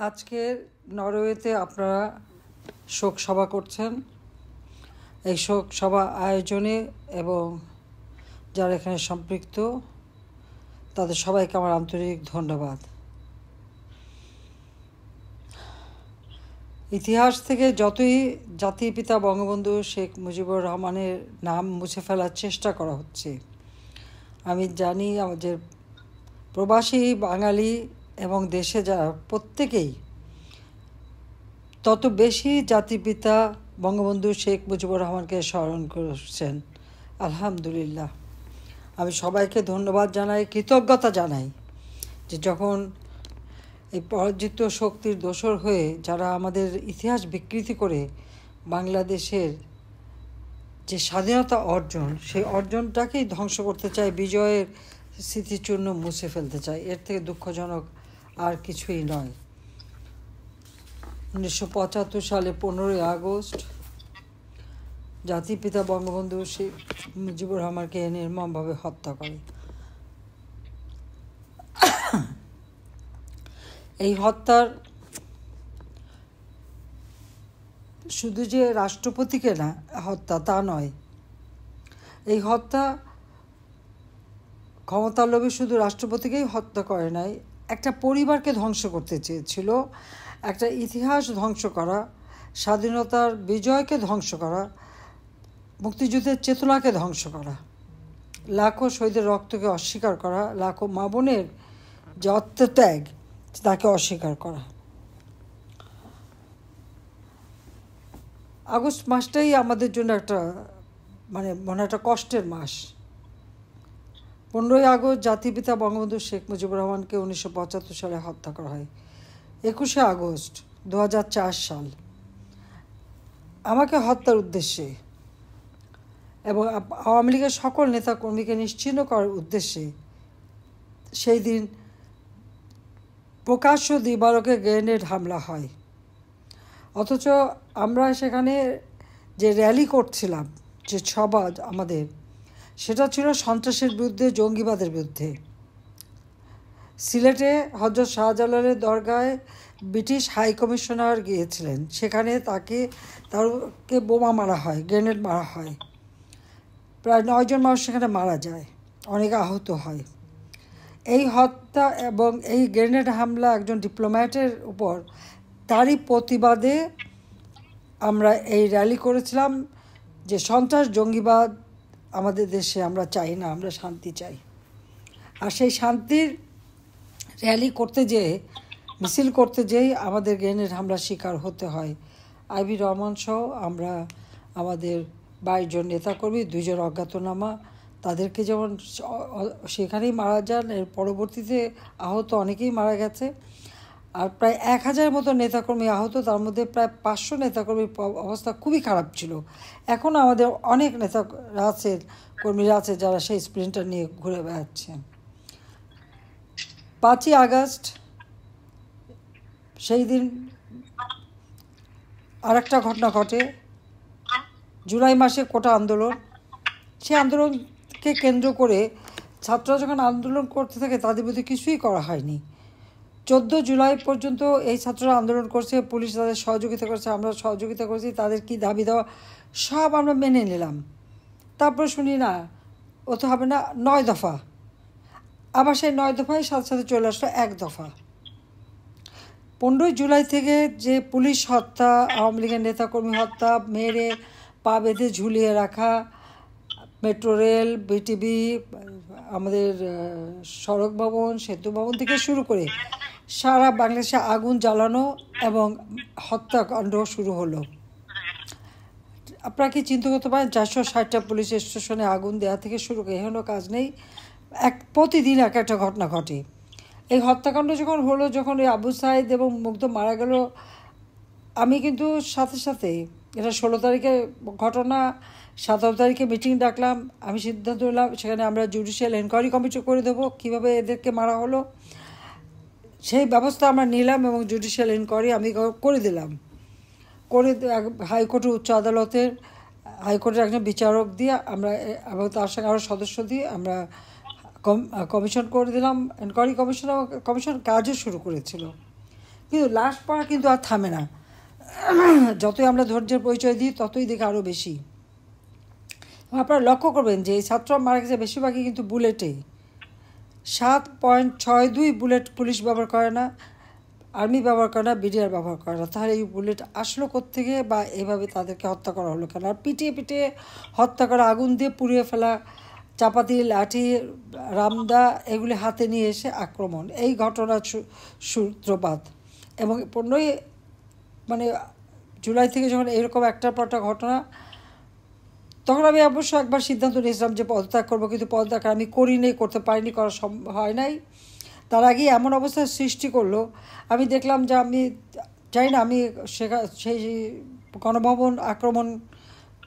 আজকে নরওয়েতে আপনারা শোক সভা করছেন। এই শোক সভা আয়োজনে এবং যারা এখানে সম্পৃক্ত তাদের সবাইকে আমার আন্তরিক ধন্যবাদ। ইতিহাস থেকে যতই জাতির পিতা বঙ্গবন্ধু শেখ মুজিবুর রহমানের নাম মুছে ফেলার চেষ্টা করা হচ্ছে, আমি জানি আমাদের প্রবাসী বাঙালি এবং দেশে যারা প্রত্যেকেই তত বেশি জাতির পিতা বঙ্গবন্ধু শেখ মুজিবুর রহমানকে স্মরণ করছেন। আলহামদুলিল্লাহ, আমি সবাইকে ধন্যবাদ জানাই, কৃতজ্ঞতা জানাই যে যখন এই পরাজিত শক্তির দোসর হয়ে যারা আমাদের ইতিহাস বিকৃতি করে বাংলাদেশের যে স্বাধীনতা অর্জন, সেই অর্জনটাকেই ধ্বংস করতে চায়, বিজয়ের স্মৃতিচূর্ণ মুছে ফেলতে চায়। এর থেকে দুঃখজনক আর কিছুই নয়। 1975 সালে 15ই আগস্ট জাতির পিতা বঙ্গবন্ধু শেখ মুজিবুর রহমানকে নির্মমভাবে হত্যা করে। এই হত্যার শুধু যে রাষ্ট্রপতিকে না হত্যা তা নয়, এই হত্যা ক্ষমতার লোভে শুধু রাষ্ট্রপতিকেই হত্যা করে নাই, একটা পরিবারকে ধ্বংস করতে চেয়েছিল, একটা ইতিহাস ধ্বংস করা, স্বাধীনতার বিজয়কে ধ্বংস করা, মুক্তিযুদ্ধের চেতনাকে ধ্বংস করা, লাখো শহীদের রক্তকে অস্বীকার করা, লাখো মা বোনের যে আত্মত্যাগ তাকে অস্বীকার করা। আগস্ট মাসটাই আমাদের জন্য একটা মনে একটা কষ্টের মাস। 15ই আগস্ট জাতির পিতা বঙ্গবন্ধু শেখ মুজিবুর রহমানকে 1975 সালে হত্যা করা হয়। 21শে আগস্ট 2004 সাল আমাকে হত্যার উদ্দেশ্যে এবং আওয়ামী লীগের সকল নেতাকর্মীকে নিশ্চিহ্ন করার উদ্দেশ্যে সেই দিন প্রকাশ্য দিবালোকে গ্রেনেড হামলা হয়। অথচ আমরা সেখানে যে র্যালি করছিলাম, যে সভা আমাদের, সেটা ছিল সন্ত্রাসের বিরুদ্ধে, জঙ্গিবাদের বিরুদ্ধে। সিলেটে হযরত শাহজালালের দরগায় ব্রিটিশ হাই কমিশনার গিয়েছিলেন, সেখানে তাকে বোমা মারা হয়, গ্রেনেড মারা হয়। প্রায় 9 জন মানুষ সেখানে মারা যায়, অনেকে আহত হয়। এই হত্যা এবং এই গ্রেনেড হামলা একজন ডিপ্লোম্যাটের উপর, তারই প্রতিবাদে আমরা এই র্যালি করেছিলাম যে সন্ত্রাস জঙ্গিবাদ আমাদের দেশে আমরা চাই না, আমরা শান্তি চাই। আর সেই শান্তির র্যালি করতে যেয়ে, মিছিল করতে যেয়েই আমাদের গ্রেনেড হামলার শিকার হতে হয়। আইভি রহমান সহ আমরা, আমাদের 22 জন নেতাকর্মী, 2 জন অজ্ঞাতনামা, তাদেরকে যেমন সেখানেই মারা যান, এর পরবর্তীতে আহত অনেকেই মারা গেছে। আর প্রায় 1000 মতো নেতাকর্মী আহত, তার মধ্যে প্রায় 500 নেতাকর্মীর অবস্থা খুবই খারাপ ছিল। এখনও আমাদের অনেক কর্মীরা আছে যারা সেই স্প্লিন্টার নিয়ে ঘুরে বেড়াচ্ছে। 5ই আগস্ট সেই দিন আরেকটা ঘটনা ঘটে। জুলাই মাসে কোটা আন্দোলন, সেই আন্দোলনকে কেন্দ্র করে ছাত্ররা যখন আন্দোলন করতে থাকে তাদের বিরুদ্ধে কিছুই করা হয়নি। 14 জুলাই পর্যন্ত এই ছাত্ররা আন্দোলন করছে, পুলিশ তাদের সহযোগিতা করছে, আমরা সহযোগিতা করছি, তাদের কি দাবি দেওয়া সব আমরা মেনে নিলাম। তারপর শুনি না, ও তো হবে না, 9 দফা। আবার সেই 9 দফায় সাথে সাথে চলে আসলো 1 দফা। 15ই জুলাই থেকে যে পুলিশ হত্যা, আওয়ামী লীগের নেতাকর্মী হত্যা, মেরে পা বেঁধে ঝুলিয়ে রাখা, মেট্রো রেল, বিটিভি, আমাদের সড়ক ভবন, সেতু ভবন থেকে শুরু করে সারা বাংলাদেশে আগুন জ্বালানো এবং হত্যাকাণ্ড শুরু হলো। আপনারা কি চিন্তা করতে পারেন, 460টা পুলিশ স্টেশনে আগুন দেওয়া থেকে শুরু করে এখনও কাজ নেই, প্রতিদিন একটা ঘটনা ঘটে। এই হত্যাকাণ্ড যখন হলো, যখন ওই আবু সাইদ এবং মুগ্ধ মারা গেল, আমি কিন্তু সাথে সাথে, এটা 16 তারিখের ঘটনা, 17 তারিখে মিটিং ডাকলাম, আমি সিদ্ধান্ত নিলাম সেখানে আমরা জুডিশিয়াল এনকোয়ারি কমিটি করে দেবো, কীভাবে এদেরকে মারা হলো সেই ব্যবস্থা আমরা নিলাম এবং জুডিশিয়াল এনকোয়ারি আমি করে দিলাম। করে হাইকোর্টের, উচ্চ আদালতের, হাইকোর্টের একজন বিচারক দিয়ে আমরা এবং তার সঙ্গে আরও সদস্য দিয়ে আমরা কমিশন করে দিলাম। এনকোয়ারি কমিশন কাজও শুরু করেছিল। কিন্তু লাশ পড়া কিন্তু আর থামে না। যতই আমরা ধৈর্যের পরিচয় দিই ততই দেখে আরও বেশি। আপনারা লক্ষ্য করবেন যে এই ছাত্ররা মারা গেছে বেশিরভাগই কিন্তু বুলেটে। 7.62 বুলেট পুলিশ ব্যবহার করে না, আর্মি ব্যবহার করে না, বিডিআর ব্যবহার করে না। তাহলে এই বুলেট আসলো কোত্থেকে, বা এভাবে তাদেরকে হত্যা করা হলো কেন? আর পিটিয়ে পিটিয়ে হত্যা করা, আগুন দিয়ে পুড়িয়ে ফেলা, চাপাতি, লাঠি, রামদা এগুলি হাতে নিয়ে এসে আক্রমণ, এই ঘটনার সূত্রপাত। এবং 15 জুলাই থেকে যখন এরকম একটার পর একটা ঘটনা, তখন আমি অবশ্য একবার সিদ্ধান্ত নিয়েছিলাম যে পদত্যাগ করবো, কিন্তু পদত্যাগ আমি করিনি, করতে পারিনি, করা হয় নাই। তার আগে এমন অবস্থার সৃষ্টি করলো, আমি দেখলাম যে আমি চাই না আমি সেই গণভবন আক্রমণ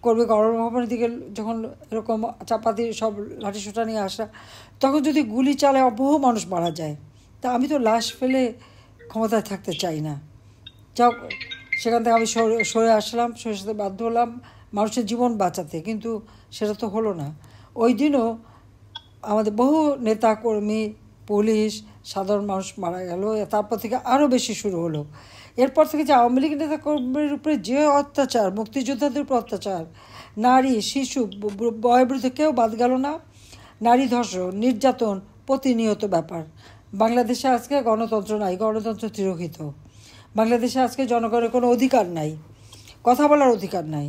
করবে, গণভবনের দিকে যখন এরকম চাপাতি সব লাঠিসোঁটা নিয়ে আসা, তখন যদি গুলি চালায় বহু মানুষ মারা যায়। তা আমি তো লাশ ফেলে ক্ষমতায় থাকতে চাই না। যাও, সেখান থেকে আমি সরে আসলাম, সরে আসতে বাধ্য হলাম মানুষের জীবন বাঁচাতে, কিন্তু সেটা তো হলো না। ওই দিনও আমাদের বহু নেতাকর্মী, পুলিশ, সাধারণ মানুষ মারা গেল। তারপর থেকে আরও বেশি শুরু হলো। এরপর থেকে যে আওয়ামী লীগ নেতাকর্মীর উপরে যে অত্যাচার, মুক্তিযোদ্ধাদের উপর অত্যাচার, নারী, শিশু, বয়োবৃদ্ধ কেউ বাদ গেল না। নারী ধর্ষণ, নির্যাতন প্রতিনিয়ত ব্যাপার। বাংলাদেশে আজকে গণতন্ত্র নাই, গণতন্ত্র তিরোহিত। বাংলাদেশে আজকে জনগণের কোনো অধিকার নাই, কথা বলার অধিকার নাই,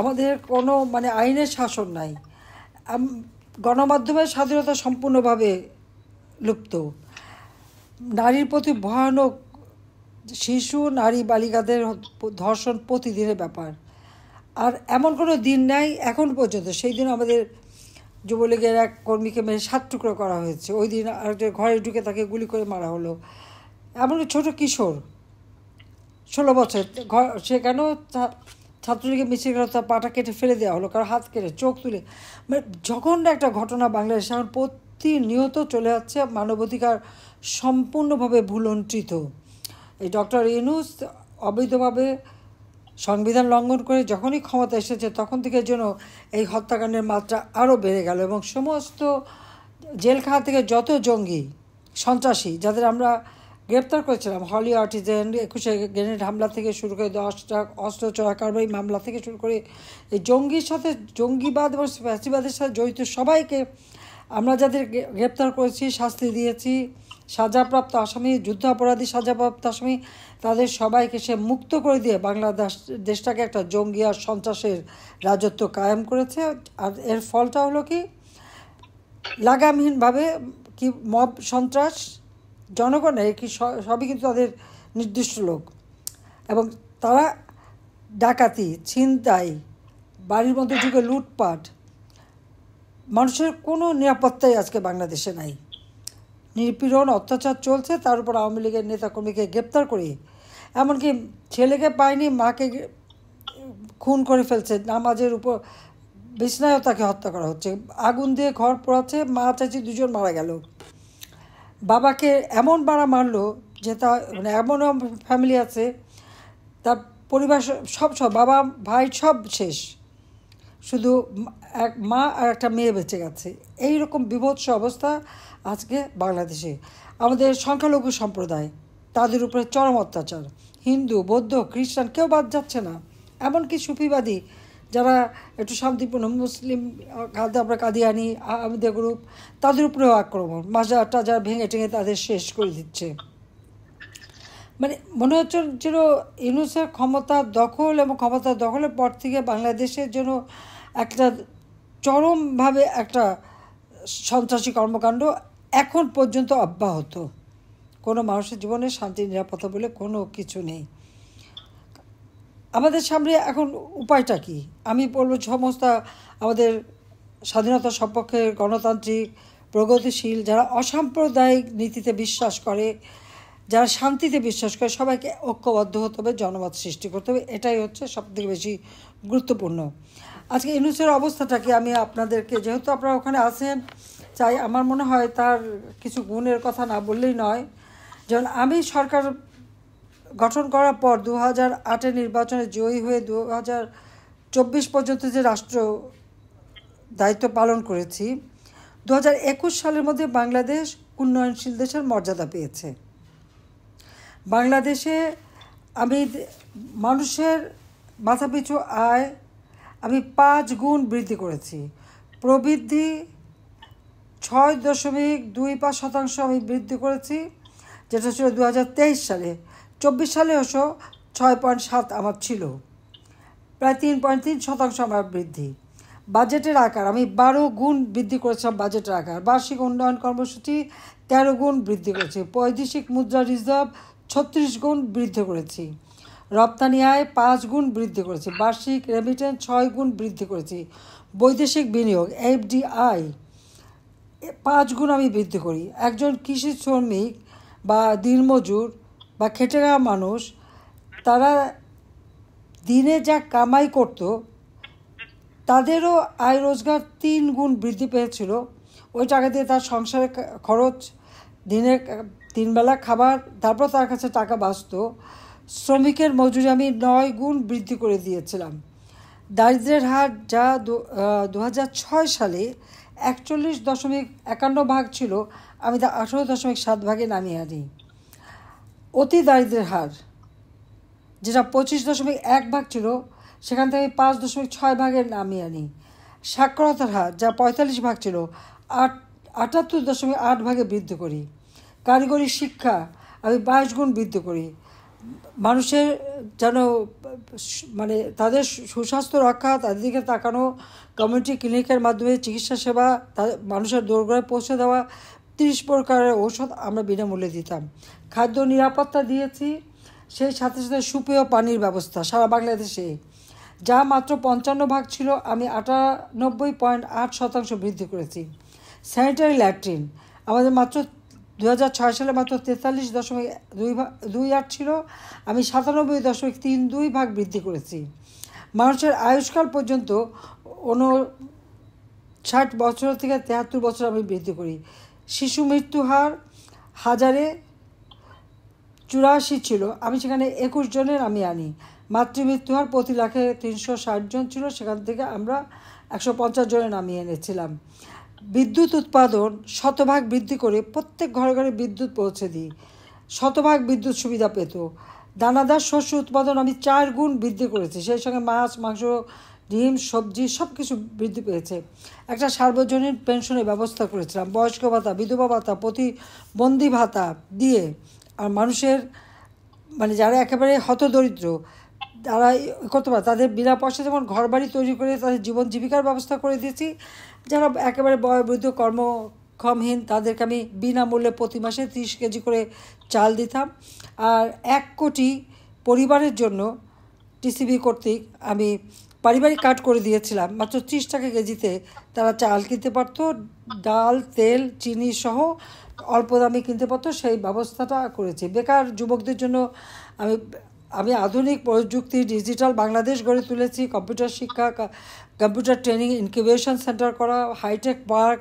আমাদের কোনো আইনের শাসন নাই, গণমাধ্যমের স্বাধীনতা সম্পূর্ণভাবে লুপ্ত। নারীর প্রতি ভয়ানক, শিশু, নারী, বালিকাদের ধর্ষণ প্রতিদিনের ব্যাপার। আর এমন কোনো দিন নাই এখন পর্যন্ত। সেই দিন আমাদের যুবলীগের এক কর্মীকে মেরে 7 টুকরো করা হয়েছে। ওই দিন আরেকটা ঘরে ঢুকে তাকে গুলি করে মারা হলো। এমন ছোট কিশোর, 16 বছর, সেখানে ছাত্রলীগের মিছিল করে তার পাটা কেটে ফেলে দেওয়া হলো, কারো হাত কেটে, চোখ তুলে। যখন একটা ঘটনা বাংলাদেশে এখন প্রতিনিয়ত চলে যাচ্ছে, মানবাধিকার সম্পূর্ণভাবে ভুলুণ্ঠিত। এই ডক্টর ইউনূস অবৈধভাবে সংবিধান লঙ্ঘন করে যখনই ক্ষমতা এসেছে, তখন থেকে যেন এই হত্যাকাণ্ডের মাত্রা আরও বেড়ে গেল। এবং সমস্ত জেলখানা থেকে যত জঙ্গি, সন্ত্রাসী যাদের আমরা গ্রেপ্তার করেছিলাম, হলি আর্টিজেন, 21 গ্রেনেড হামলা থেকে শুরু করে 10টা অস্ত্র চোরাকারবারি মামলা থেকে শুরু করে এই জঙ্গির সাথে, জঙ্গিবাদ এবং ফ্যাসিবাদের সাথে জড়িত সবাইকে আমরা যাদের গ্রেপ্তার করেছি, শাস্তি দিয়েছি, সাজাপ্রাপ্ত আসামি, যুদ্ধাপরাধী সাজাপ্রাপ্ত আসামি, তাদের সবাইকে সে মুক্ত করে দিয়ে বাংলাদেশ দেশটাকে একটা জঙ্গি আর সন্ত্রাসের রাজত্ব কায়েম করেছে। আর এর ফলটা হলো কি, লাগামহীনভাবে কি মব সন্ত্রাস, জনগণের কি সবই কিন্তু তাদের নির্দিষ্ট লোক, এবং তারা ডাকাতি, ছিনতাই, বাড়ির মধ্যে ঢুকে লুটপাট, মানুষের কোনো নিরাপত্তাই আজকে বাংলাদেশে নাই। নিপীড়ন, অত্যাচার চলছে, তার উপর আওয়ামী লীগের নেতাকর্মীকে গ্রেপ্তার করে, এমনকি ছেলেকে পায়নি, মাকে খুন করে ফেলছে, নামাজের উপর বিছনায়ও তাকে হত্যা করা হচ্ছে, আগুন দিয়ে ঘর পোড়াচ্ছে, মা চাচি 2জন মারা গেল। বাবাকে এমন মারলো যে তা এমন ফ্যামিলি আছে, তার পরিবার সব বাবা ভাই সব শেষ, শুধু এক মা আর একটা মেয়ে বেঁচে গেছে। এইরকম বিভৎস অবস্থা আজকে বাংলাদেশে। আমাদের সংখ্যালঘু সম্প্রদায়, তাদের উপরে চরম অত্যাচার। হিন্দু, বৌদ্ধ, খ্রিস্টান কেউ বাদ যাচ্ছে না, এমনকি সুফিবাদী যারা একটু শান্তিপূর্ণ, মুসলিম, আমরা কাদিয়ানি, আমাদের গ্রুপ, তাদের উপরেও আক্রমণ, মাজার টাজার ভেঙে টেঙে তাদের শেষ করে দিচ্ছে। মনে হচ্ছে যেন ইউনূসের ক্ষমতা দখল, এবং ক্ষমতা দখলের পর থেকে বাংলাদেশের জন্য একটা চরমভাবে একটা সন্ত্রাসী কর্মকাণ্ড এখন পর্যন্ত অব্যাহত। কোনো মানুষের জীবনে শান্তি, নিরাপত্তা বলে কোনো কিছু নেই। আমাদের সামনে এখন উপায়টা কি? আমি বলব, সমস্ত আমাদের স্বাধীনতা সপক্ষে, গণতান্ত্রিক, প্রগতিশীল, যারা অসাম্প্রদায়িক নীতিতে বিশ্বাস করে, যারা শান্তিতে বিশ্বাস করে, সবাইকে ঐক্যবদ্ধ হতে হবে, জনমত সৃষ্টি করতে হবে। এটাই হচ্ছে সবথেকে বেশি গুরুত্বপূর্ণ। আজকে ইউনূসের অবস্থাটাকে আমি আপনাদেরকে, যেহেতু আপনারা ওখানে আছেন, চাই, আমার মনে হয় তার কিছু গুণের কথা না বললেই নয়। যেমন আমি সরকার গঠন করার পর 2008 নির্বাচনে জয়ী হয়ে 2024 পর্যন্ত যে রাষ্ট্র দায়িত্ব পালন করেছি, 2021 সালের মধ্যে বাংলাদেশ উন্নয়নশীল দেশের মর্যাদা পেয়েছে। বাংলাদেশে আমি মানুষের মাথাপিছু আয় আমি 5 গুণ বৃদ্ধি করেছি। প্রবৃদ্ধি 6.25% আমি বৃদ্ধি করেছি, যেটা ছিল 2023 সালে। 24 সালে অবশ্য 6.7 আমার ছিল, প্রায় 3.3% আমার বৃদ্ধি। বাজেটের আকার আমি 12 গুণ বৃদ্ধি করেছিলাম। বাজেটের আকার বার্ষিক উন্নয়ন কর্মসূচি 13 গুণ বৃদ্ধি করেছি। বৈদেশিক মুদ্রা রিজার্ভ 36 গুণ বৃদ্ধি করেছি। রপ্তানি আয় 5 গুণ বৃদ্ধি করেছি। বার্ষিক রেমিটেন্স 6 গুণ বৃদ্ধি করেছি। বৈদেশিক বিনিয়োগ এফডিআই 5 গুণ আমি বৃদ্ধি করি। একজন কৃষি শ্রমিক বা দিনমজুর বা খেটে খাওয়া মানুষ, তারা দিনে যা কামাই করত, তাদেরও আয় রোজগার 3 গুণ বৃদ্ধি পেয়েছিল। ওই টাকা দিয়ে তার সংসারের খরচ, দিনের 3 বেলা খাবার, তারপর তার কাছে টাকা বাঁচত। শ্রমিকের মজুরি আমি 9 গুণ বৃদ্ধি করে দিয়েছিলাম। দারিদ্র্যের হার যা 2006 সালে 41.51 ছিল, আমি তা 18.7 নামিয়ে আনি। অতি দারিদ্র্যের হার যেটা 25.1 ছিল, সেখান থেকে 5.6 নামিয়ে আনি। সাক্ষরতার হার যা 45 ছিল, 78.8 বৃদ্ধি করি। কারিগরি শিক্ষা আমি 22 গুণ বৃদ্ধি করি। মানুষের যেন তাদের সুস্বাস্থ্য রক্ষা, তাদের দিকে তাকানো, কমিউনিটি ক্লিনিকের মাধ্যমে চিকিৎসা সেবা মানুষের দোরগোড়ায় পৌঁছে দেওয়া, 30 প্রকারের ঔষধ আমরা বিনামূল্যে দিতাম। খাদ্য নিরাপত্তা দিয়েছি, সেই সাথে সাথে সুপেয় পানির ব্যবস্থা সারা বাংলাদেশে, যা মাত্র 55 ছিল, আমি 98.8% বৃদ্ধি করেছি। স্যানিটারি ল্যাট্রিন আমাদের মাত্র 2006 সালে মাত্র 43.28 ছিল, আমি 97.32 বৃদ্ধি করেছি। মানুষের আয়ুষ্কাল পর্যন্ত 59 বছর থেকে 73 বছর আমি বৃদ্ধি করি। শিশু মৃত্যু হার 1084 ছিল, আমি সেখানে 21 জনের আমি আনি। মাতৃমৃত্যু হার প্রতি লাখে 360 জন ছিল, সেখান থেকে আমরা 150 জনে নামিয়ে এনেছিলাম। বিদ্যুৎ উৎপাদন 100% বৃদ্ধি করে প্রত্যেক ঘরে ঘরে বিদ্যুৎ পৌঁছে দিই, 100% বিদ্যুৎ সুবিধা পেত। দানাদার শস্য উৎপাদন আমি 4 গুণ বৃদ্ধি করেছি। সেই সঙ্গে মাছ, মাংস, ডিম, সবজি সব কিছু বৃদ্ধি পেয়েছে। একটা সার্বজনীন পেনশনের ব্যবস্থা করেছিলাম। বয়স্ক ভাতা, বিধবা ভাতা, প্রতিবন্ধী ভাতা দিয়ে আর মানুষের যারা একেবারে হতদরিদ্র, তারা করতে পারে, তাদের বিনা পয়সা যেমন ঘরবাড়ি তৈরি করে তাদের জীবন জীবিকার ব্যবস্থা করে দিয়েছি। যারা একেবারে বয়োবৃদ্ধ কর্মক্ষমহীন, তাদেরকে আমি বিনামূল্যে প্রতি মাসে 30 কেজি করে চাল দিতাম। আর 1 কোটি পরিবারের জন্য টিসিবি কর্তৃক আমি পারিবারিক কার্ড করে দিয়েছিলাম। মাত্র 30 টাকা কেজিতে তারা চাল কিনতে পারতো, ডাল, তেল, চিনি সহ অল্প দামে কিনতে পারতো, সেই ব্যবস্থাটা করেছি। বেকার যুবকদের জন্য আমি আধুনিক প্রযুক্তি ডিজিটাল বাংলাদেশ গড়ে তুলেছি। কম্পিউটার শিক্ষা, কম্পিউটার ট্রেনিং ইনকিউবেশন সেন্টার করা, হাইটেক পার্ক,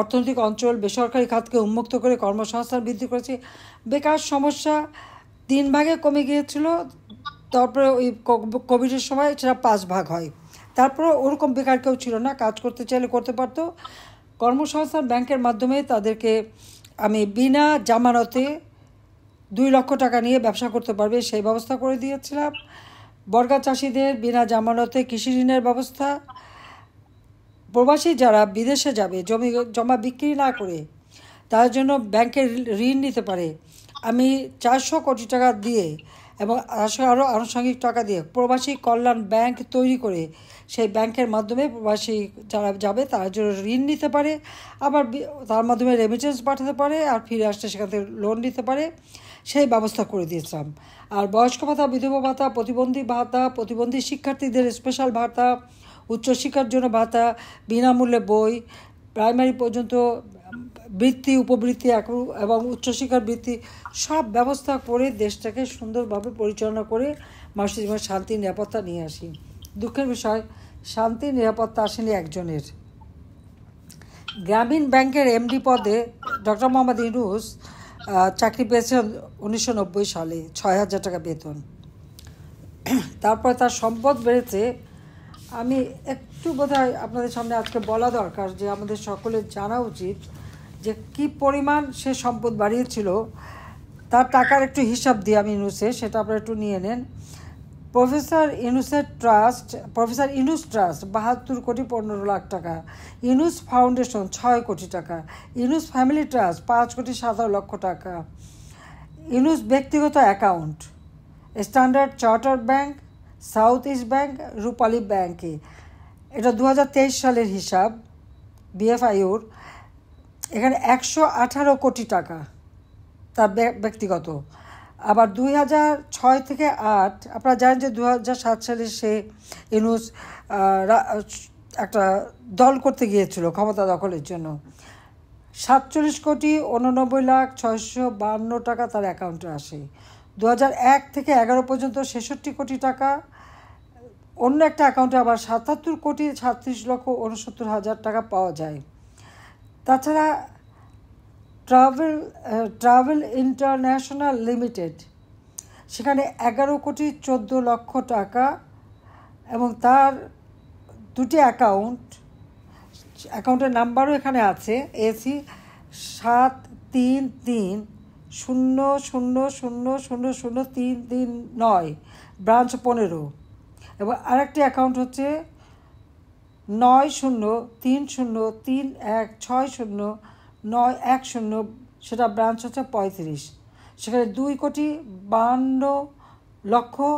অর্থনৈতিক অঞ্চল, বেসরকারি খাতকে উন্মুক্ত করে কর্মসংস্থান বৃদ্ধি করেছি। বেকার সমস্যা 3 কমে গিয়েছিল, তারপরে ওই কোভিডের সময় সেটা 5 হয়। তারপরে ওরকম বেকার কেউ ছিল না, কাজ করতে চাইলে করতে পারতো। কর্মসংস্থান ব্যাংকের মাধ্যমে তাদেরকে আমি বিনা জামানতে 2 লক্ষ টাকা নিয়ে ব্যবসা করতে পারবে সেই ব্যবস্থা করে দিয়েছিলাম। বর্গা চাষিদের বিনা জামানতে কৃষি ঋণের ব্যবস্থা। প্রবাসী যারা বিদেশে যাবে জমি জমা বিক্রি না করে তার জন্য ব্যাংকের ঋণ নিতে পারে, আমি 400 কোটি টাকা দিয়ে এবং আরও আনুষঙ্গিক টাকা দিয়ে প্রবাসী কল্যাণ ব্যাংক তৈরি করে সেই ব্যাংকের মাধ্যমে প্রবাসী যারা যাবে তার জন্য ঋণ নিতে পারে, আবার তার মাধ্যমে রেমিটেন্স পাঠাতে পারে, আর ফিরে আসতে সেখান থেকে লোন নিতে পারে, সেই ব্যবস্থা করে দিয়েছিলাম। আর বয়স্ক ভাতা, বিধবা ভাতা, প্রতিবন্ধী ভাতা, প্রতিবন্ধী শিক্ষার্থীদের স্পেশাল ভাতা, উচ্চশিক্ষার জন্য ভাতা, বিনামূল্যে বই, প্রাইমারি পর্যন্ত বৃত্তি, উপবৃত্তি এবং উচ্চশিক্ষার বৃত্তি সব ব্যবস্থা করে দেশটাকে সুন্দরভাবে পরিচালনা করে মানুষের জীবনে শান্তি নিরাপত্তা নিয়ে আসি। দুঃখের বিষয়, শান্তি নিরাপত্তা আসেনি একজনের। গ্রামীণ ব্যাংকের এমডি পদে ডক্টর মোহাম্মদ ইউনূস চাকরি পেয়েছেন 1990 সালে, 6,000 টাকা বেতন। তারপরে তার সম্পদ বেড়েছে। আমি একটু বোধহয় আপনাদের সামনে আজকে বলা দরকার যে আমাদের সকলের জানা উচিত যে কী পরিমাণ সে সম্পদ বাড়িয়েছিল। তার টাকার একটু হিসাব দিই আমি ইউনুসের, সেটা আপনারা একটু নিয়ে নেন। প্রফেসর ইউনুস ট্রাস্ট 72,15,00,000 টাকা, ইউনুস ফাউন্ডেশন 6 কোটি টাকা, ইউনুস ফ্যামিলি ট্রাস্ট 5,17,00,000 টাকা, ইউনুস ব্যক্তিগত account Standard Charter bank, South East bank, Rupali ব্যাংকে। এটা 2023 সালের হিসাব বিএফআইউর। এখানে 118 কোটি টাকা তার ব্যক্তিগত। আবার 2006 থেকে 8 আপনারা জানেন যে 2007 সালে সে ইউনুস একটা দল করতে গিয়েছিল ক্ষমতা দখলের জন্য। 47,89,652 টাকা তার অ্যাকাউন্টে আসে। 2001 থেকে 11 পর্যন্ত 66 কোটি টাকা। অন্য একটা অ্যাকাউন্টে আবার 77,37,69,000 টাকা পাওয়া যায়। তাছাড়া ট্রাভেল ইন্টারন্যাশনাল লিমিটেড, সেখানে 11,14,00,000 টাকা, এবং তার দুটি অ্যাকাউন্টের নাম্বারও এখানে আছে, AC 733000000339, ব্রাঞ্চ 15, এবং আরেকটি অ্যাকাউন্ট হচ্ছে 903031609110, সেটা ব্রাঞ্চ হচ্ছে 35, সেখানে 2,52,00,000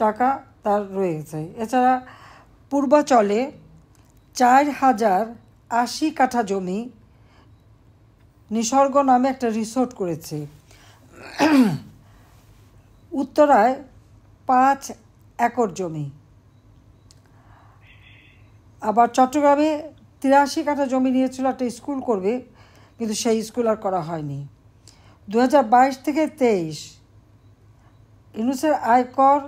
টাকা তার রয়েছে। এছাড়া পূর্বাচলে 4,080 কাঠা জমি নিসর্গ নামে একটা রিসোর্ট করেছে। উত্তরায় 5 একর জমি। আবার চট্টগ্রামে 83 কাঠা জমি নিয়েছিল একটা স্কুল করবে, কিন্তু সেই স্কুল আর করা হয়নি। 2022 থেকে 23 ইউনুসের আয়কর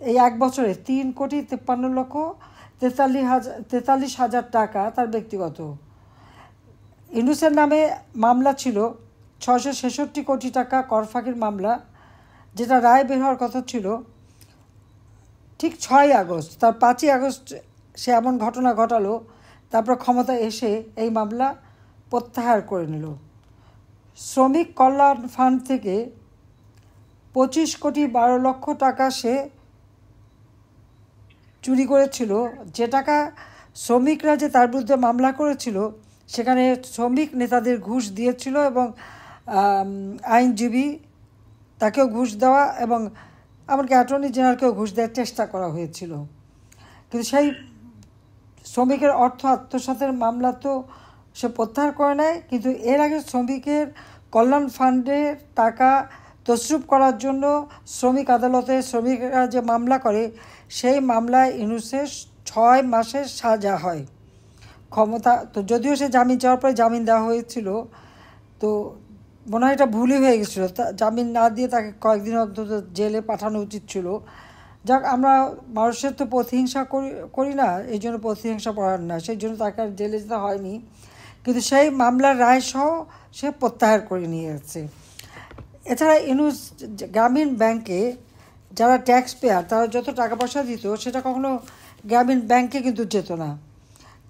এই এক বছরে 3,53,43,000 টাকা তার ব্যক্তিগত। ইউনুসের নামে মামলা ছিল 666 কোটি টাকা কর ফাঁকির মামলা, যেটা রায় বের হওয়ার কথা ছিল ঠিক 6 আগস্ট। তার 5 আগস্ট সে এমন ঘটনা ঘটালো, তারপর ক্ষমতা এসে এই মামলা প্রত্যাহার করে নিল। শ্রমিক কল্যাণ ফান্ড থেকে 25,12,00,000 টাকা সে চুরি করেছিল। যে টাকা শ্রমিকরা যে তার বিরুদ্ধে মামলা করেছিল, সেখানে শ্রমিক নেতাদের ঘুষ দিয়েছিল, এবং আইনজীবী তাকেও ঘুষ দেওয়া, এবং এমনকি অ্যাটর্নি জেনারেলকেও ঘুষ দেওয়ার চেষ্টা করা হয়েছিল। কিন্তু সেই শ্রমিকের অর্থ আত্মসাতের মামলা তো সে প্রত্যাহার করে নেয়, কিন্তু এর আগে শ্রমিকের কল্যাণ ফান্ডের টাকা তছরূপ করার জন্য শ্রমিক আদালতে শ্রমিকরা যে মামলা করে, সেই মামলায় ইউনুসের 6 মাসের সাজা হয়। ক্ষমতা তো যদিও সে জামিন চাওয়ার পরে জামিন দেওয়া হয়েছিল, তো মনে হয় এটা ভুলই হয়ে গেছিলো, জামিন না দিয়ে তাকে কয়েকদিন অন্তত জেলে পাঠানো উচিত ছিল। যাক, আমরা মানুষের তো প্রতিহিংসা করি না, এই জন্য প্রতিহিংসা পড়ার না, সেই জন্য তাকে আর জেলে যেতে হয়নি। কিন্তু সেই মামলার রায় সহ সে প্রত্যাহার করে নিয়েছে। এছাড়া ইউনুস গ্রামীণ ব্যাংকে যারা ট্যাক্স পেয়ার তারা যত টাকা পয়সা দিত, সেটা কখনো গ্রামীণ ব্যাংকে কিন্তু যেত না।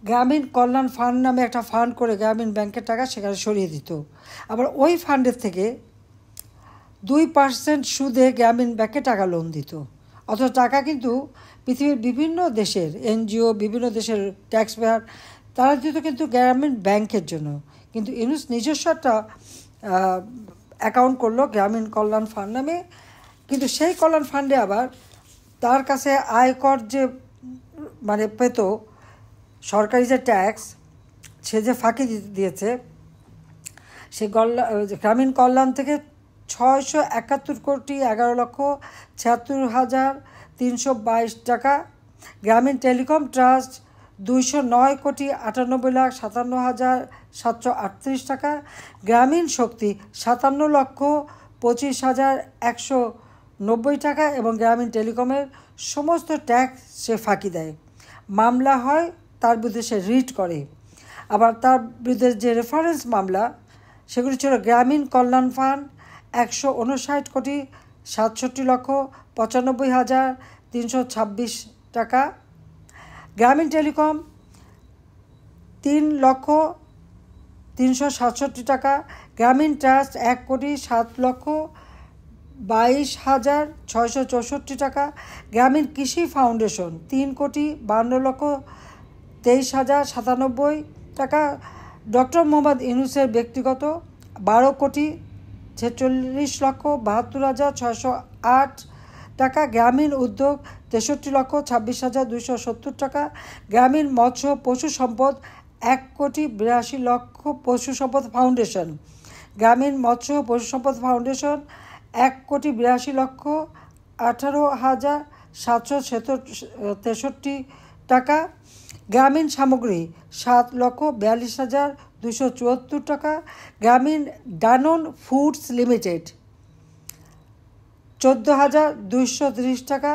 গ্রামীণ কল্যাণ ফান্ড নামে একটা ফান্ড করে গ্রামীণ ব্যাংকের টাকা সেখানে সরিয়ে দিত। আবার ওই ফান্ডের থেকে 2% সুদে গ্রামীণ ব্যাংকে টাকা লোন দিত। অথচ টাকা কিন্তু পৃথিবীর বিভিন্ন দেশের NGO, বিভিন্ন দেশের ট্যাক্স পেয়ার তারা দিত কিন্তু গ্রামীণ ব্যাংকের জন্য। কিন্তু ইউনুস নিজস্ব একটা অ্যাকাউন্ট করলো গ্রামীণ কল্যাণ ফান্ড নামে, কিন্তু সেই কল্যাণ ফান্ডে আবার তার কাছে আয়কর যে পেত, সরকারি যে ট্যাক্স সে যে ফাঁকি দিয়েছে, সে গ্রামীণ কল্যাণ থেকে 671,11,76,322 টাকা, গ্রামীণ টেলিকম ট্রাস্ট 209,58,57,738 টাকা, গ্রামীণ শক্তি 57,25,190 টাকা, এবং গ্রামীণ টেলিকমের সমস্ত ট্যাক্স সে ফাঁকি দেয়। মামলা হয়, তার বিরুদ্ধে সে রিট করে। আবার তার বিরুদ্ধে যে রেফারেন্স মামলা, সেগুলি ছিল গ্রামীণ কল্যাণ ফান্ড 159,67,95,326 টাকা, গ্রামীণ টেলিকম টাকা, গ্রামীণ ট্রাস্ট 1,07,22,664 টাকা, গ্রামীণ কৃষি ফাউন্ডেশন 3,52,23,097 টাকা, ডক্টর মোহাম্মদ ইউনূসের ব্যক্তিগত 12,46,72,608 টাকা, গ্রামীণ উদ্যোগ 63,26,270 টাকা, গ্রামীণ মৎস্য পশু সম্পদ 1,82,00,000 পশু সম্পদ ফাউন্ডেশন, গ্রামীণ মৎস্য পশু সম্পদ ফাউন্ডেশন 1,82,18,763 টাকা, গ্রামীণ সামগ্রী 7,42,274 টাকা, গ্রামীণ ডানন ফুডস লিমিটেড 14,230 টাকা,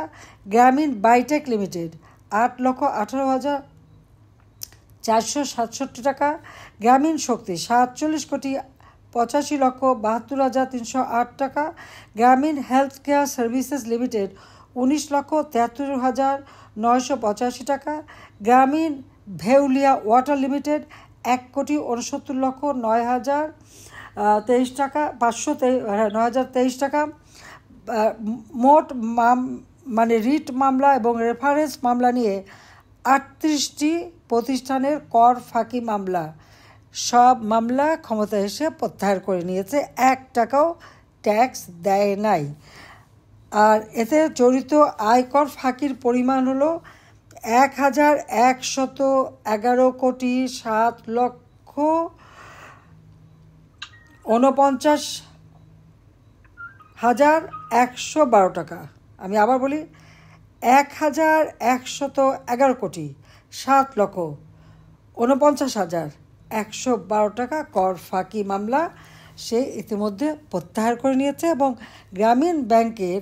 গ্রামীণ বাইটেক লিমিটেড 8,18,467 টাকা, গ্রামীণ শক্তি 47,85,72,308 টাকা, গ্রামীণ হেলথ কেয়ার সার্ভিসেস লিমিটেড 19,73,985 টাকা, গ্রামীণ ভেউলিয়া ওয়াটার লিমিটেড 1,69,09,023 টাকা 9,023 টাকা। মোট রিট মামলা এবং রেফারেন্স মামলা নিয়ে 38টি প্রতিষ্ঠানের কর ফাঁকি মামলা, সব মামলা ক্ষমতা এসে প্রত্যাহার করে নিয়েছে, 1 টাকাও ট্যাক্স দেয় নাই। আর এতে জড়িত আয়কর ফাঁকির পরিমাণ হলো 1,111,49,112 টাকা। আমি আবার বলি, 1,111,7,49,112 টাকা কর ফাঁকি মামলা সে ইতিমধ্যে প্রত্যাহার করে নিয়েছে। এবং গ্রামীণ ব্যাংকের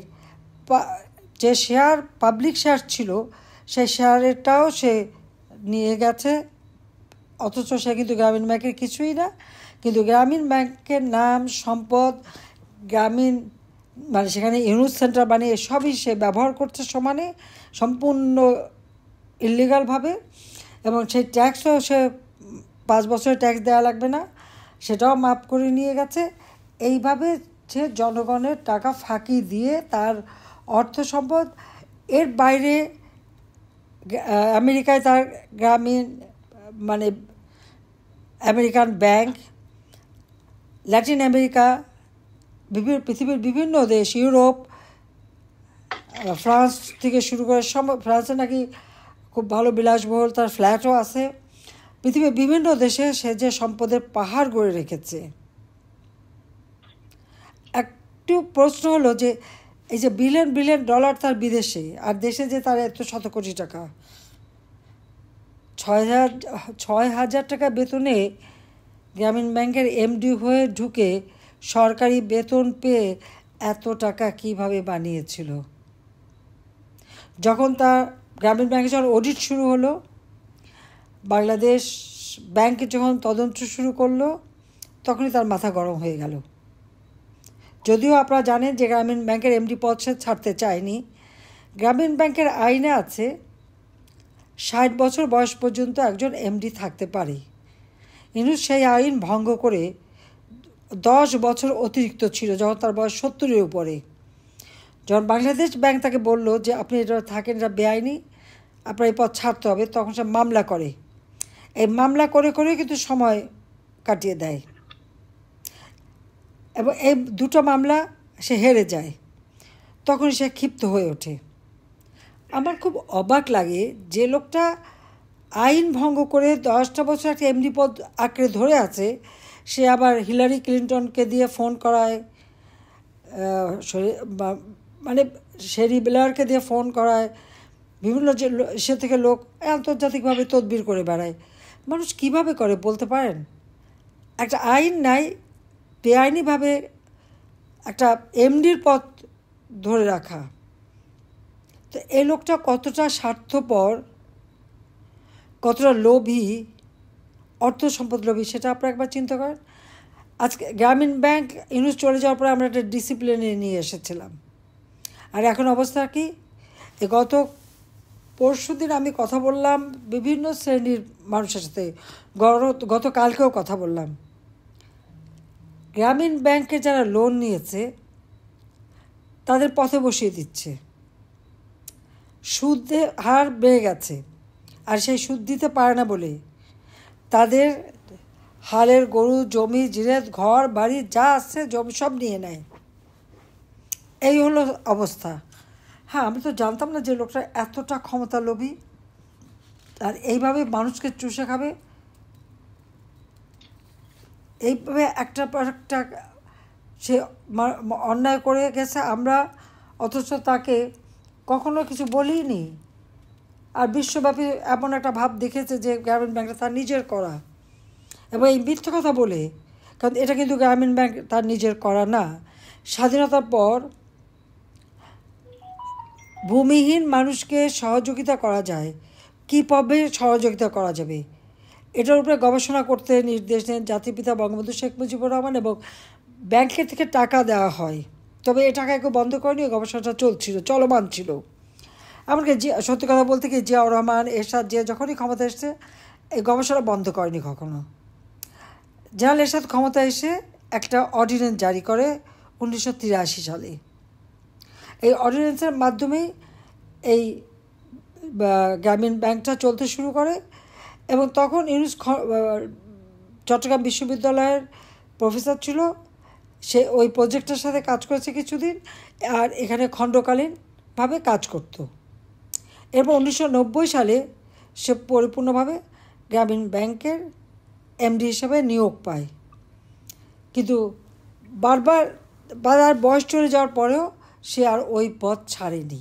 যে শেয়ার, পাবলিক শেয়ার ছিল, সেই শেয়ারটাও সে নিয়ে গেছে, অথচ সে কিন্তু গ্রামীণ ব্যাংকের কিছুই না। কিন্তু গ্রামীণ ব্যাংকের নাম, সম্পদ, গ্রামীণ সেখানে ইউনুস সেন্টার বানিয়ে সবই সে ব্যবহার করছে সমানে, সম্পূর্ণ ইলিগালভাবে। এবং সেই ট্যাক্সও সে 5 বছরের ট্যাক্স দেওয়া লাগবে না, সেটাও মাফ করে নিয়ে গেছে। এইভাবে সে জনগণের টাকা ফাঁকি দিয়ে তার অর্থ সম্পদ, এর বাইরে আমেরিকায় তার গ্রামীণ আমেরিকান ব্যাংক, ল্যাটিন আমেরিকা, পৃথিবীর বিভিন্ন দেশ, ইউরোপ, ফ্রান্স থেকে শুরু করে ফ্রান্সে নাকি খুব ভালো বিলাসবহুল তার ফ্ল্যাটও আছে। পৃথিবীর বিভিন্ন দেশে সে যে সম্পদের পাহাড় গড়ে রেখেছে। একটু প্রশ্ন হলো যে এই যে বিলিয়ন বিলিয়ন ডলার তার বিদেশে, আর দেশে যে তার এত শত কোটি টাকা, 6,000 টাকা বেতনে গ্রামীণ ব্যাংকের এমডি হয়ে ঢুকে সরকারি বেতন পেয়ে এত টাকা কিভাবে বানিয়েছিল? যখন তার গ্রামীণ ব্যাংকে যখন অডিট শুরু হলো, বাংলাদেশ ব্যাংকে যখন তদন্ত শুরু করলো, তখনই তার মাথা গরম হয়ে গেল। যদিও আপনারা জানেন যে গ্রামীণ ব্যাংকের এমডি পদ সে ছাড়তে চায়নি। গ্রামীণ ব্যাংকের আইনে আছে 60 বছর বয়স পর্যন্ত একজন এমডি থাকতে পারে। ইউনূস সেই আইন ভঙ্গ করে 10 বছর অতিরিক্ত ছিল, যখন তার বয়স 70-এর উপরে। যখন বাংলাদেশ ব্যাংক তাকে বলল যে আপনি এটা থাকেন, এটা বেআইনি, আপনার এই পদ ছাড়তে হবে, তখন সে মামলা করে। এই মামলা করে করে কিন্তু সময় কাটিয়ে দেয়, এবং এই দুটো মামলা সে হেরে যায়। তখন সে ক্ষিপ্ত হয়ে ওঠে। আমার খুব অবাক লাগে যে লোকটা আইন ভঙ্গ করে 10টা বছর একটা এমডি পদ আঁকড়ে ধরে আছে, সে আবার হিলারি ক্লিন্টনকে দিয়ে ফোন করায়, শেরি ব্লেয়ারকে দিয়ে ফোন করায়, বিভিন্ন যে সে থেকে লোক আন্তর্জাতিকভাবে তদবির করে বেড়ায়। মানুষ কিভাবে করে বলতে পারেন? একটা আইন নাই, বেআইনিভাবে একটা এমডির পদ ধরে রাখা। তো এই লোকটা কতটা স্বার্থপর, কতটা লোভী, অর্থ সম্পদ লোভী, সেটা আপনারা একবার চিন্তা করেন। আজকে গ্রামীণ ব্যাংক ইউনূস চলে যাওয়ার পরে আমরা একটা ডিসিপ্লিনে নিয়ে এসেছিলাম, আর এখন অবস্থা কি? গত পরশুদিন আমি কথা বললাম বিভিন্ন শ্রেণীর মানুষের সাথে, গতকালকেও কথা বললাম। গ্রামীণ ব্যাংকে যারা লোন নিয়েছে তাদের পথে বসিয়ে দিচ্ছে, সুদের হার বেড়ে গেছে, আর সেই সুদ দিতে পারে না বলে তাদের হালের গরু, জমি, জিরেত, ঘর বাড়ি যা আছে জমি সব নিয়ে নেয়। এই হলো অবস্থা। হ্যাঁ, আমি তো জানতাম না যে লোকটা এতটা ক্ষমতালোভী আর এইভাবে মানুষকে চুষে খাবে। এইভাবে একটার পর একটা সে অন্যায় করে গেছে, আমরা অথচ তাকে কখনো কিছু বলিনি। আর বিশ্বব্যাপী এমন একটা ভাব দেখেছে যে গ্রামীণ ব্যাংকটা তার নিজের করা, এবং এই মিথ্যে কথা বলে, কারণ এটা কিন্তু গ্রামীণ ব্যাংক তার নিজের করা না। স্বাধীনতার পর ভূমিহীন মানুষকে সহযোগিতা করা যায়, কীভাবে সহযোগিতা করা যাবে, এটার উপরে গবেষণা করতে নির্দেশ দেন জাতির পিতা বঙ্গবন্ধু শেখ মুজিবুর রহমান, এবং ব্যাংকের থেকে টাকা দেওয়া হয়। তবে এই টাকা কেউ বন্ধ করেনি, গবেষণাটা চলছিল, চলমান ছিল। এমনকি সত্যি কথা বলতে কি, জিয়াউর রহমান, এরশাদ যে যখনই ক্ষমতা এসছে এই গবেষণা বন্ধ করেনি কখনো। জেনারেল এরশাদ ক্ষমতা এসে একটা অর্ডিন্যান্স জারি করে 1983 সালে। এই অর্ডিন্যান্সের মাধ্যমেই এই গ্রামীণ ব্যাংকটা চলতে শুরু করে, এবং তখন ইউনুস চট্টগ্রাম বিশ্ববিদ্যালয়ের প্রফেসর ছিল, সে ওই প্রজেক্টের সাথে কাজ করেছে কিছুদিন, আর এখানে খণ্ডকালীনভাবে কাজ করত। এরপর 1990 সালে সে পরিপূর্ণভাবে গ্রামীণ ব্যাংকের এমডি হিসেবে নিয়োগ পায়। কিন্তু বারবার বয়স চলে যাওয়ার পরেও সে আর ওই পদ ছাড়েনি।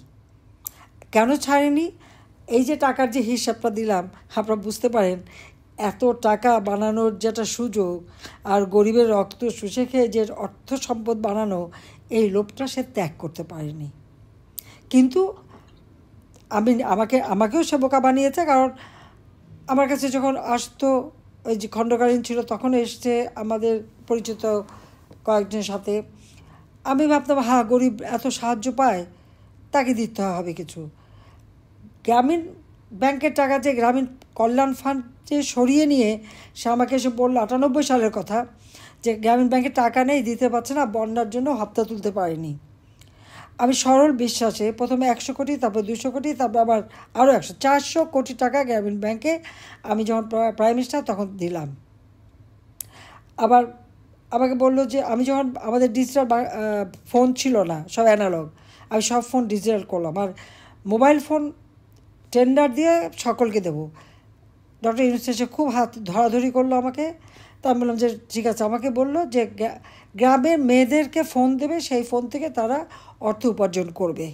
কেন ছাড়েনি? এই যে টাকার যে হিসাবটা দিলাম, আপনারা বুঝতে পারেন এত টাকা বানানোর যেটা সুযোগ, আর গরিবের রক্ত শুষে খেয়ে যে অর্থ সম্পদ বানানো, এই লোভটা সে ত্যাগ করতে পারেনি। কিন্তু আমাকেও সে বোকা বানিয়েছে, কারণ আমার কাছে যখন আসতো, ওই যে খণ্ডকালীন ছিল তখন এসছে আমাদের পরিচিত কয়েকজনের সাথে, আমি ভাবতাম হ্যাঁ গরিব এত সাহায্য পায়, তাকে দিতে হবে কিছু। গ্রামীণ ব্যাংকের টাকা যে গ্রামীণ কল্যাণ ফান্ড যে সরিয়ে নিয়ে সে আমাকে এসে বললো 98 সালের কথা, যে গ্রামীণ ব্যাংকের টাকা নেই, দিতে পারছে না, বন্যার জন্য হপ্তা তুলতে পারেনি। আমি সরল বিশ্বাসে প্রথমে 100 কোটি, তারপর 200 কোটি, তারপর আবার আরও 400 কোটি টাকা গ্রামীণ ব্যাংকে আমি যখন প্রাইম মিনিস্টার তখন দিলাম। আবার আমাকে বললো যে আমি যখন আমাদের ডিজিটাল ফোন ছিল না, সব অ্যানালগ, আমি সব ফোন ডিজিটাল করলাম, আর মোবাইল ফোন টেন্ডার দিয়ে সকলকে দেবো। ডক্টর ইউনূস এসে খুব হাত ধরাধরি করলো আমাকে। তা আমি বললাম যে ঠিক আছে। আমাকে বললো যে গ্রামের মেয়েদেরকে ফোন দেবে, সেই ফোন থেকে তারা অর্থ উপার্জন করবে।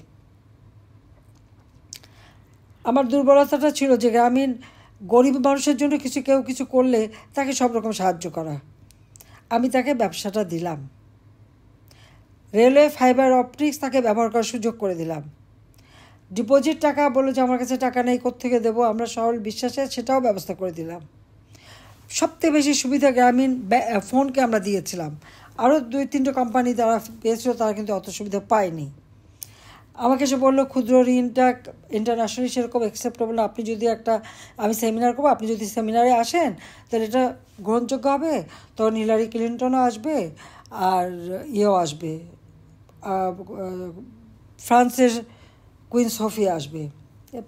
আমার দুর্বলতাটা ছিল যে গ্রামীণ গরিব মানুষের জন্য কেউ কিছু করলে তাকে সব রকম সাহায্য করা। আমি তাকে ব্যবসাটা দিলাম, রেলওয়ে ফাইবার অপটিক্স তাকে ব্যবহার করার সুযোগ করে দিলাম। ডিপোজিট টাকা বললো যে আমার কাছে টাকা নেই, কোত্থেকে দেবো, আমরা সরল বিশ্বাসে সেটাও ব্যবস্থা করে দিলাম। সবথেকে বেশি সুবিধা গ্রামীণ ফোনকে আমরা দিয়েছিলাম। আরও 2-3টে কোম্পানি যারা পেয়েছিল তারা কিন্তু অত সুবিধা পায়নি। আমাকে সে বললো ক্ষুদ্র ঋণটা ইন্টারন্যাশনালি সেরকম অ্যাকসেপ্টেবল, আপনি যদি আমি সেমিনার করবো, আপনি যদি সেমিনারে আসেন তাহলে এটা গ্রহণযোগ্য হবে, তখন হিলারি ক্লিন্টনও আসবে, আর ইয়েও আসবে, ফ্রান্সের কুইন সোফিয়া আসবে।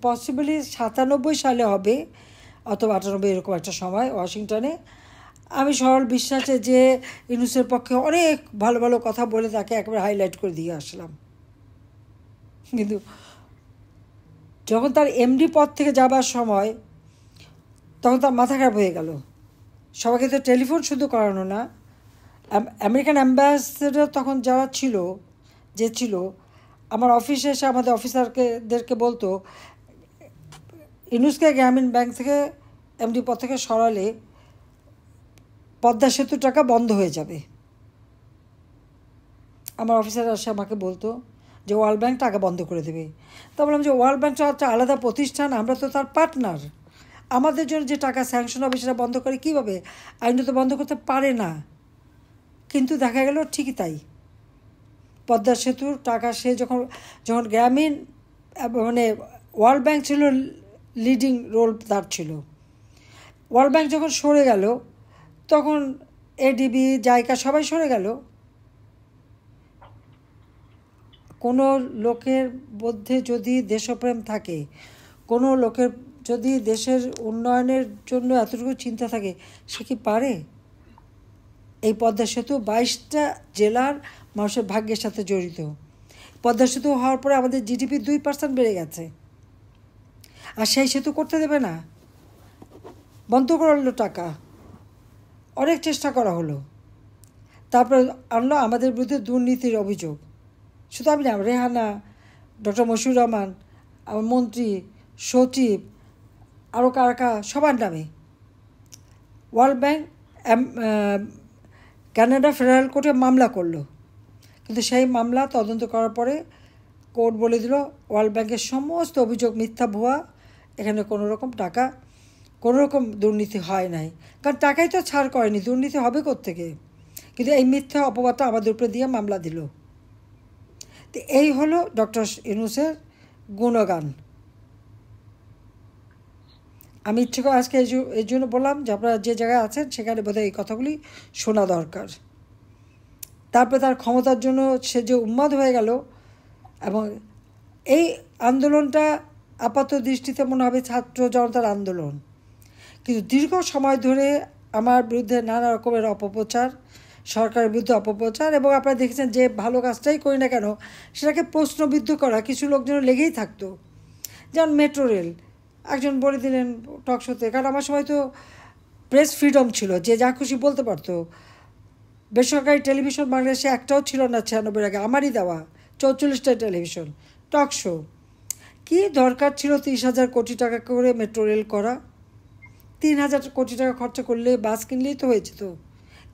পসিবলি 97 সালে হবে, অথবা 98 এরকম একটা সময় ওয়াশিংটনে। আমি সরল বিশ্বাসে যে ইউনূসের পক্ষে অনেক ভালো ভালো কথা বলে তাকে একেবারে হাইলাইট করে দিয়ে আসলাম। কিন্তু যখন তার এমডি পদ থেকে যাবার সময়, তখন তার মাথা খারাপ হয়ে গেল। সবাইকে তো টেলিফোন শুধু করানো না, আমেরিকান অ্যাম্বাসেডর তখন যারা ছিল আমার অফিসে এসে আমাদের অফিসারদেরকে বলতো ইউনূসকে গ্রামীণ ব্যাংক থেকে এমডি পদ থেকে সরালে পদ্মা সেতু টাকা বন্ধ হয়ে যাবে। আমার অফিসার এসে আমাকে বলতো যে ওয়ার্ল্ড ব্যাংক টাকা বন্ধ করে দেবে। তা বললাম যে ওয়ার্ল্ড ব্যাংকটা একটা আলাদা প্রতিষ্ঠান, আমরা তো তার পার্টনার, আমাদের জন্য যে টাকা স্যাংশন হবে সেটা বন্ধ করে কীভাবে, আইনত বন্ধ করতে পারে না। কিন্তু দেখা গেল ঠিকই তাই, পদ্মা সেতুর টাকা সে যখন গ্রামীণ মানে ওয়ার্ল্ড ব্যাংক ছিল লিডিং রোল তার ছিল। ওয়ার্ল্ড ব্যাংক যখন সরে গেল তখন এডিবি, জাইকা সবাই সরে গেল। কোনো লোকের মধ্যে যদি দেশপ্রেম থাকে, কোনো লোকের যদি দেশের উন্নয়নের জন্য এতটুকু চিন্তা থাকে, সে কি পারে? এই পদ্মা সেতু 22টা জেলার মানুষের ভাগ্যের সাথে জড়িত। পদ্মা সেতু হওয়ার পরে আমাদের জিডিপি 2% বেড়ে গেছে, আর সেই সেতু করতে দেবে না, বন্ধ করলো টাকা। অনেক চেষ্টা করা হলো, তারপরে আনলো আমাদের বিরুদ্ধে দুর্নীতির অভিযোগ। শুধু আমি না, রেহানা, ডক্টর মশিউর রহমান, আমার মন্ত্রী, সচিব, আরও কারা সবার নামে। ওয়ার্ল্ড ব্যাংক কানাডা ফেডারেল কোর্টে মামলা করলো, কিন্তু সেই মামলা তদন্ত করার পরে কোর্ট বলে দিল ওয়ার্ল্ড ব্যাংকের সমস্ত অভিযোগ মিথ্যা, ভুয়া, এখানে কোনো রকম টাকা, কোনো রকম দুর্নীতি হয় নাই। কারণ টাকাই তো ছাড় করেনি, দুর্নীতি হবে কোত্থেকে? কিন্তু এই মিথ্যা অপবাদটা আমাদের উপরে দিয়ে মামলা দিল। তো এই হলো ডক্টর ইউনূসের গুণগান। আমি ইচ্ছে করে আজকে এই জন্য বললাম যে আপনারা যে জায়গায় আছেন সেখানে বোধহয় এই কথাগুলি শোনা দরকার। তারপরে তার ক্ষমতার জন্য সে যে উন্মাদ হয়ে গেল, এবং এই আন্দোলনটা আপাত দৃষ্টিতে মনে হবে ছাত্র জনতার আন্দোলন, কিন্তু দীর্ঘ সময় ধরে আমার বিরুদ্ধে নানা রকমের অপপ্রচার, সরকারের বিরুদ্ধে অপপ্রচার, এবং আপনারা দেখেছেন যে ভালো কাজটাই করি না কেন সেটাকে প্রশ্নবিদ্ধ করা কিছু লোকজন লেগেই থাকতো। যেমন মেট্রো রেল, একজন বলে দিলেন টকশোতে, কারণ আমার সময় তো প্রেস ফ্রিডম ছিল, যে যা খুশি বলতে পারতো। বেসরকারি টেলিভিশন বাংলাদেশে একটাও ছিল না 96 আগে, আমারই দেওয়া 44টা টেলিভিশন, টকশো। কি দরকার ছিল 30,000 কোটি টাকা করে মেট্রো রেল করা? 3,000 কোটি টাকা খরচা করলে বাস কিনলেই তো হয়ে যেত।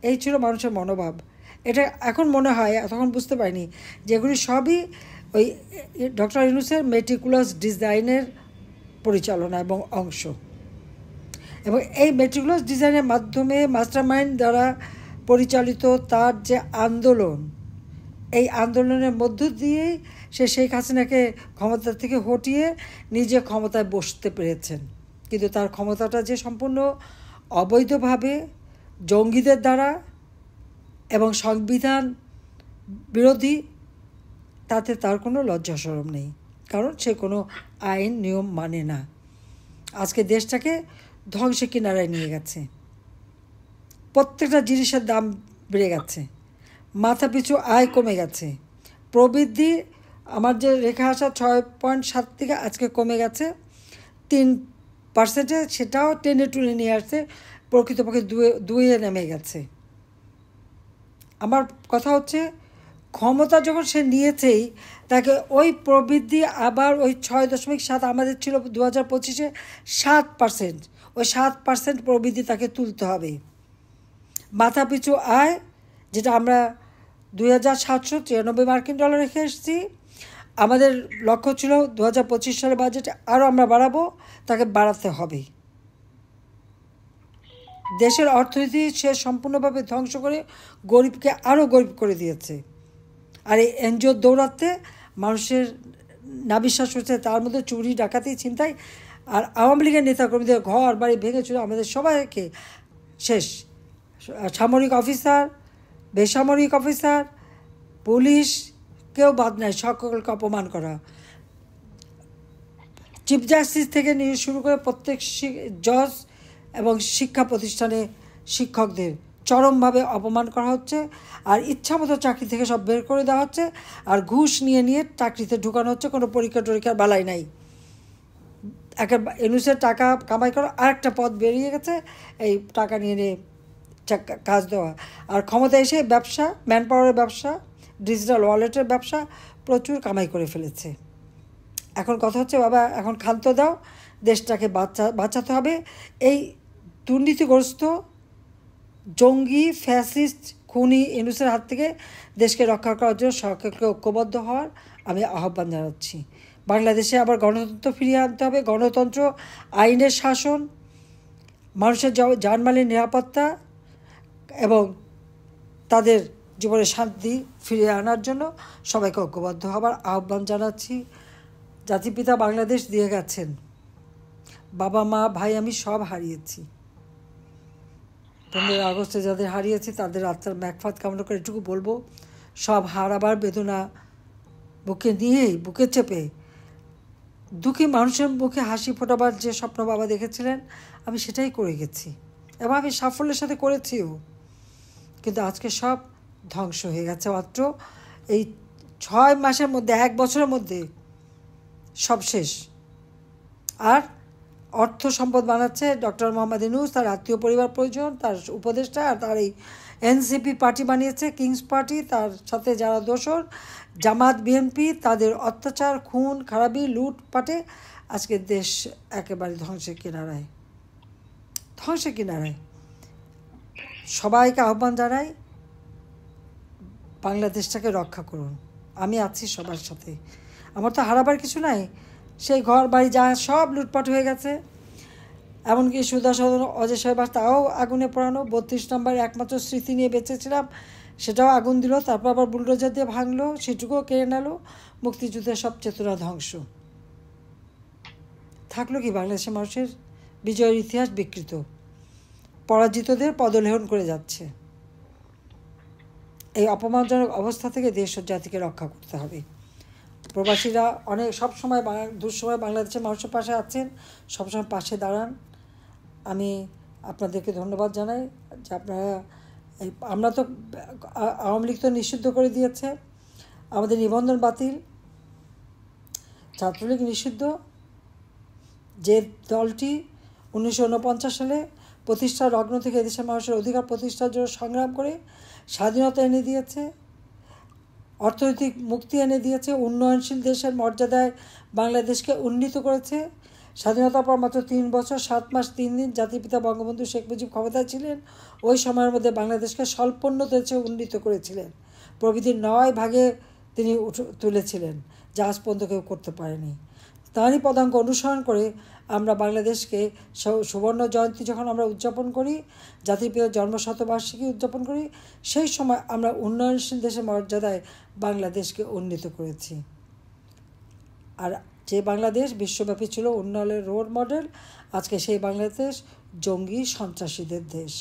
এই ছিল মানুষের মনোভাব। এটা এখন মনে হয়, তখন বুঝতে পারিনি, যেগুলি সবই ওই ডক্টর ইউনূসের মেটিকুলাস ডিজাইনের পরিচালনা এবং অংশ। এবং এই মেটিকুলাস ডিজাইনের মাধ্যমে মাস্টারমাইন্ড দ্বারা পরিচালিত তার যে আন্দোলন, এই আন্দোলনের মধ্য দিয়েই সে শেখ হাসিনাকে ক্ষমতা থেকে হটিয়ে নিজে ক্ষমতায় বসতে পেরেছেন। কিন্তু তার ক্ষমতাটা যে সম্পূর্ণ অবৈধভাবে জঙ্গিদের দ্বারা এবং সংবিধান বিরোধী, তাতে তার কোনো লজ্জা শরম নেই, কারণ সে কোনো আইন নিয়ম মানে না। আজকে দেশটাকে ধ্বংসের কিনারায় নিয়ে গেছে, প্রত্যেকটা জিনিসের দাম বেড়ে গেছে, মাথাপিছু আয় কমে গেছে, প্রবৃদ্ধি আমার যে রেখা আসা 6.7 থেকে আজকে কমে গেছে 3%, সেটাও টেনে টুনে নিয়ে আসছে, প্রকৃতপক্ষে 2-এ নেমে গেছে। আমার কথা হচ্ছে, ক্ষমতা যখন সে নিয়েছেই তাকে ওই প্রবৃদ্ধি আবার ওই 6.7 আমাদের ছিল 2025-এ 7%, ওই 7% প্রবৃদ্ধি তাকে তুলতে হবে। মাথাপিছু আয় যেটা আমরা $2,793 রেখে এসেছি, আমাদের লক্ষ্য ছিল 2025 সালের বাজেটে আরও আমরা বাড়াবো, তাকে বাড়াতে হবে। দেশের অর্থনীতি সে সম্পূর্ণভাবে ধ্বংস করে গরিবকে আরও গরিব করে দিয়েছে। আর এই এনজিওর দৌড়াতে মানুষের নাবিশ্বাস হচ্ছে, তার মধ্যে চুরি, ডাকাতি, ছিনতাই, আর আওয়ামী লীগের নেতাকর্মীদের ঘর বাড়ি ভেঙে চুরে আমাদের সবাইকে শেষ। সামরিক অফিসার, বেসামরিক অফিসার, পুলিশ, কেউ বাদ নাই, সকলকে অপমান করা। চিফ জাস্টিস থেকে নিয়ে শুরু করে প্রত্যেক জজ এবং শিক্ষা প্রতিষ্ঠানে শিক্ষকদের চরমভাবে অপমান করা হচ্ছে, আর ইচ্ছামতো চাকরি থেকে সব বের করে দেওয়া হচ্ছে, আর ঘুষ নিয়ে নিয়ে চাকরিতে ঢুকানো হচ্ছে। কোনো পরীক্ষা টরীক্ষার বালাই নাই। ইউনূসের টাকা কামাই করা আরেকটা পথ বেরিয়ে গেছে, এই টাকা নিয়ে নিয়ে কাজ দেওয়া। আর ক্ষমতা এসে ব্যবসা, ম্যান পাওয়ারের ব্যবসা, ডিজিটাল ওয়ালেটের ব্যবসা প্রচুর কামাই করে ফেলেছে। এখন কথা হচ্ছে, বাবা এখন ক্ষান্ত দাও, দেশটাকে বাঁচাতে হবে। এই দুর্নীতিগ্রস্ত জঙ্গি, ফ্যাসিস্ট, খুনি ইউনূসের হাত থেকে দেশকে রক্ষা করার জন্য সরকারকে ঐক্যবদ্ধ হওয়ার আমি আহ্বান জানাচ্ছি। বাংলাদেশে আবার গণতন্ত্র ফিরিয়ে আনতে হবে। গণতন্ত্র, আইনের শাসন, মানুষের জানমালের নিরাপত্তা এবং তাদের জীবনে শান্তি ফিরিয়ে আনার জন্য সবাইকে ঐক্যবদ্ধ হবার আহ্বান জানাচ্ছি। জাতিপিতা বাংলাদেশ দিয়ে গেছেন, বাবা মা ভাই আমি সব হারিয়েছি, 15 আগস্টে যাদের হারিয়েছি তাদের আত্মার ম্যাগফাত কামনা করে এটুকু বলবো, সব হারাবার বেদনা বুকে নিয়েই, বুকে চেপে দুঃখী মানুষের মুখে হাসি ফোটাবার যে স্বপ্ন বাবা দেখেছিলেন, আমি সেটাই করে গেছি এবং আমি সাফল্যের সাথে করেছিও। কিন্তু আজকে সব ধ্বংস হয়ে গেছে মাত্র এই 6 মাসের মধ্যে, 1 বছরের মধ্যে সব শেষ। আর অর্থ সম্পদ বানাচ্ছে ডক্টর মোহাম্মদ ইউনূস, তার আত্মীয় পরিবার প্রয়োজন, তার উপদেষ্টা, আর তার এই এনসিপি পার্টি বানিয়েছে, কিংস পার্টি, তার সাথে যারা দোসর জামাত বিএনপি, তাদের অত্যাচার, খুন খারাপি, লুটপাটে আজকে দেশ একেবারে ধ্বংসের কিনারায়, ধ্বংসের কিনারায়। সবাইকে আহ্বান জানাই, বাংলাদেশটাকে রক্ষা করুন। আমি আছি সবার সাথে, আমার তো হারাবার কিছু নাই। সেই ঘর বাড়ি যা সব লুটপাট হয়ে গেছে, এমনকি সুধা সদন অজয় সাহেব তাও আগুনে পোড়ানো। 32 নম্বর একমাত্র স্মৃতি নিয়ে বেঁচেছিলাম, সেটাও আগুন দিল, তারপর আবার বুলডোজার দিয়ে ভাঙলো, সেটুকুও কেড়ে নিল। মুক্তিযুদ্ধের সব চেতনা ধ্বংস। থাকলো কি বাংলাদেশের মানুষের বিজয়ের ইতিহাস বিকৃত, পরাজিতদের পদলেহন করে যাচ্ছে। এই অপমানজনক অবস্থা থেকে দেশ ও জাতিকে রক্ষা করতে হবে। প্রবাসীরা অনেক সবসময় দুঃসময় বাংলাদেশের মানুষের পাশে আছেন, সবসময় পাশে দাঁড়ান। আমি আপনাদেরকে ধন্যবাদ জানাই যে আপনারা, আমরা তো আওয়ামী লীগ তো নিষিদ্ধ করে দিয়েছে, আমাদের নিবন্ধন বাতিল, ছাত্রলীগ নিষিদ্ধ। যে দলটি 1949 সালে প্রতিষ্ঠার লগ্ন থেকে এদেশের মানুষের অধিকার প্রতিষ্ঠার জন্য সংগ্রাম করে স্বাধীনতা এনে দিয়েছে, অর্থনৈতিক মুক্তি এনে দিয়েছে, উন্নয়নশীল দেশের মর্যাদায় বাংলাদেশকে উন্নীত করেছে। স্বাধীনতার পর মাত্র 3 বছর 7 মাস 3 দিন জাতির পিতা বঙ্গবন্ধু শেখ মুজিব ক্ষমতায় ছিলেন। ওই সময়ের মধ্যে বাংলাদেশকে স্বল্পোন্নত দেশে উন্নীত করেছিলেন। প্রবৃদ্ধির 9 ভাগে তিনি তুলেছিলেন, যা আজ পর্যন্ত কেউ করতে পারেনি। তাঁরই পদাঙ্ক অনুসরণ করে আমরা বাংলাদেশকে সুবর্ণ জয়ন্তী যখন আমরা উদযাপন করি, জাতির পিতার জন্মশতবার্ষিকী উদযাপন করি, সেই সময় আমরা উন্নয়নশীল দেশের মর্যাদায় বাংলাদেশকে উন্নীত করেছি। আর যে বাংলাদেশ বিশ্বব্যাপী ছিল উন্নয়নের রোল মডেল, আজকে সেই বাংলাদেশ জঙ্গি সন্ত্রাসীদের দেশ।